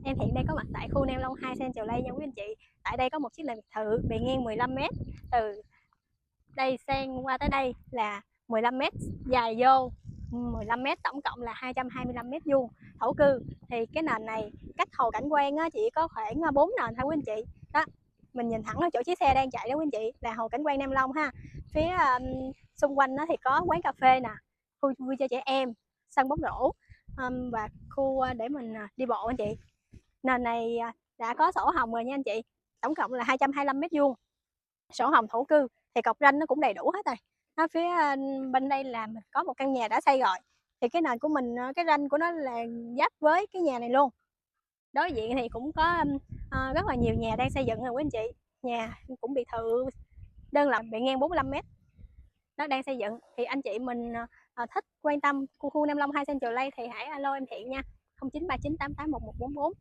Em hiện đang có mặt tại khu Nam Long 2 Central Lane nha quý anh chị. Tại đây có một chiếc lều biệt thự bề ngang 15 m, từ đây sang qua tới đây là 15 m, dài vô 15 m, tổng cộng là 225 m vuông. Thổ cư thì cái nền này cách hồ cảnh quan á, chỉ có khoảng 4 nền thôi quý anh chị. Đó, mình nhìn thẳng ở chỗ chiếc xe đang chạy đó quý anh chị, là hồ cảnh quan Nam Long ha. Phía xung quanh đó thì có quán cà phê nè, khu vui chơi trẻ em, sân bóng rổ, và khu để mình đi bộ anh chị. Nền này đã có sổ hồng rồi nha anh chị, tổng cộng là 225 mét vuông. Sổ hồng thổ cư thì cọc ranh nó cũng đầy đủ hết rồi. Ở phía bên đây là mình có một căn nhà đã xây rồi, thì cái nền của mình, cái ranh của nó là giáp với cái nhà này luôn. Đối diện thì cũng có rất là nhiều nhà đang xây dựng rồi quý anh chị. Nhà cũng biệt thự đơn lập bề ngang 45 mét nó đang xây dựng. Thì anh chị mình thích quan tâm khu Nam Long 2 Central Lane thì hãy alo em Thiện nha, 0939881144.